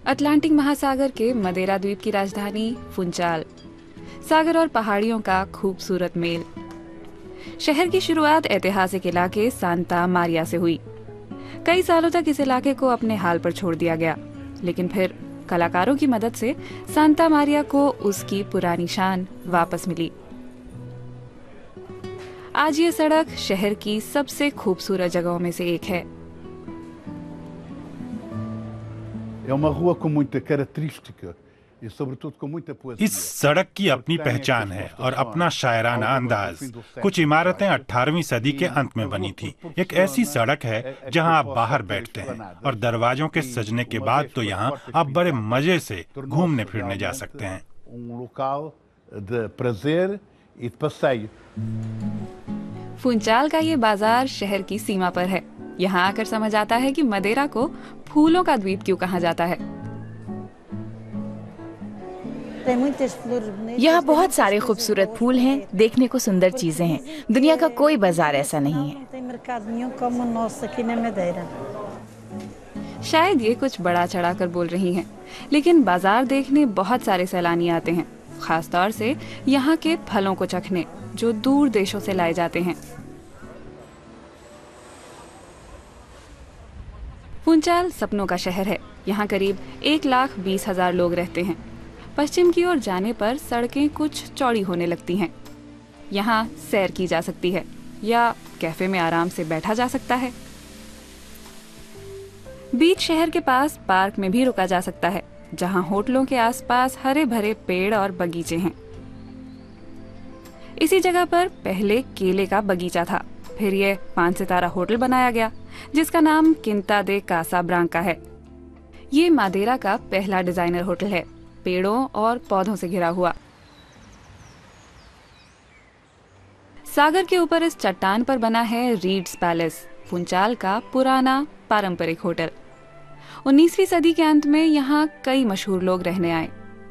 Atlantic महासागर के मदेरा द्वीप की राजधानी फुंचाल। सागर और पहाड़ियों का खूबसूरत मेल। शहर की शुरुआत ऐतिहासिक इलाके सांता मारिया से हुई। कई सालों तक इस इलाके को अपने हाल पर छोड़ दिया गया, लेकिन फिर कलाकारों की मदद से सांता मारिया को उसकी पुरानी शान वापस मिली। आज ये सड़क शहर की सबसे खूबसूरत जगहों में से एक है। इस सड़क की अपनी पहचान है और अपना शायराना अंदाज। कुछ इमारतें 18वीं सदी के अंत में बनी थी। एक ऐसी सड़क है जहां आप बाहर बैठते हैं और दरवाजों के सजने के बाद तो यहां आप बड़े मजे से घूमने फिरने जा सकते हैं। फुंचाल का ये बाजार शहर की सीमा पर है। यहाँ आकर समझ आता है कि मदेरा को फूलों का द्वीप क्यों कहा जाता है। यहाँ बहुत सारे खूबसूरत फूल हैं, देखने को सुंदर चीजें हैं। दुनिया का कोई बाजार ऐसा नहीं है। शायद ये कुछ बड़ा चढ़ाकर बोल रही हैं, लेकिन बाजार देखने बहुत सारे सैलानी आते हैं, खास तौर से यहाँ के फलों को चखने जो दूर देशों से लाए जाते हैं। फुंचाल सपनों का शहर है। यहाँ करीब 1,20,000 लोग रहते हैं। पश्चिम की ओर जाने पर सड़कें कुछ चौड़ी होने लगती हैं। यहाँ सैर की जा सकती है या कैफे में आराम से बैठा जा सकता है। बीच शहर के पास पार्क में भी रुका जा सकता है, जहाँ होटलों के आसपास हरे भरे पेड़ और बगीचे हैं। इसी जगह पर पहले केले का बगीचा था, फिर यह 5 सितारा होटल बनाया गया, जिसका नाम किंता दे कासा ब्रांका है। ये मादेरा का पहला डिजाइनर होटल है, पेड़ों और पौधों से घिरा हुआ। सागर के ऊपर इस चट्टान पर बना है रीड्स पैलेस, फुंचाल का पुराना पारंपरिक होटल। 19वीं सदी के अंत में यहाँ कई मशहूर लोग रहने आए।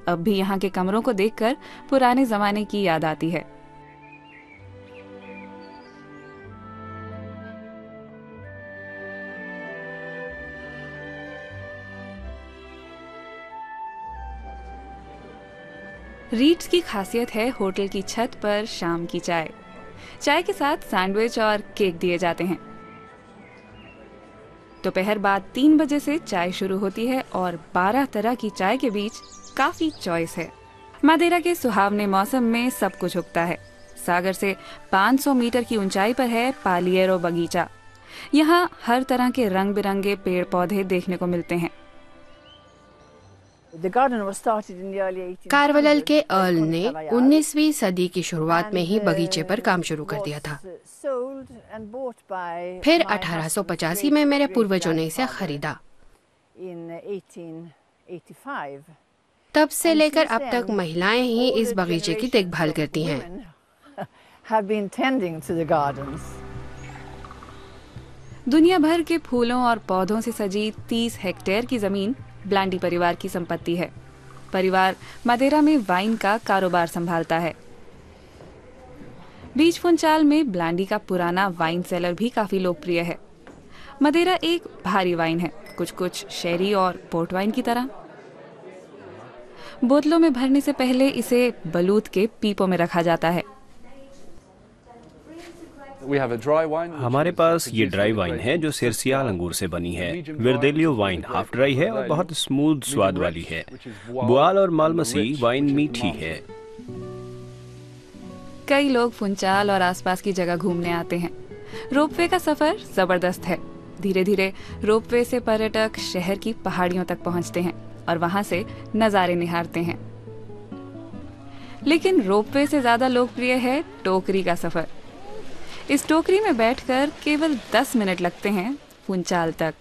अब भी यहाँ के कमरों को देखकर पुराने जमाने की याद आती है। रीड्स की खासियत है होटल की छत पर शाम की चाय। चाय के साथ सैंडविच और केक दिए जाते हैं। दोपहर बाद 3 बजे से चाय शुरू होती है और 12 तरह की चाय के बीच काफी चॉइस है। मादेरा के सुहावने मौसम में सब कुछ उगता है। सागर से 500 मीटर की ऊंचाई पर है पालिएरो बगीचा। यहाँ हर तरह के रंग बिरंगे पेड़ पौधे देखने को मिलते हैं। कार्वलल के अर्ल ने 19वीं सदी की शुरुआत में ही बगीचे पर काम शुरू कर दिया था। फिर 1885 में मेरे पूर्वजों ने इसे खरीदा। तब से लेकर अब तक महिलाएं ही इस बगीचे की देखभाल करती हैं। दुनिया भर के फूलों और पौधों से सजी 30 हेक्टेयर की जमीन ब्लांडी परिवार की संपत्ति है। परिवार मदेरा में वाइन का कारोबार संभालता है। बीच फुंचाल में ब्लांडी का पुराना वाइन सेलर भी काफी लोकप्रिय है। मदेरा एक भारी वाइन है, कुछ शेरी और पोर्ट वाइन की तरह। बोतलों में भरने से पहले इसे बलूत के पीपों में रखा जाता है। हमारे पास ये ड्राई वाइन है जो सिरसियाल अंगूर से बनी है। विर्देलियो वाइन हाफ ड्राई है और बहुत स्मूथ स्वाद वाली है। बुआल और मालमसी वाइन मीठी है। कई लोग फुंचाल और आसपास की जगह घूमने आते हैं। रोपवे का सफर जबरदस्त है। धीरे धीरे रोपवे से पर्यटक शहर की पहाड़ियों तक पहुंचते हैं और वहां से नजारे निहारते हैं। लेकिन रोपवे से ज्यादा लोकप्रिय है टोकरी का सफर। इस टोकरी में बैठकर केवल 10 मिनट लगते हैं फुंचाल तक।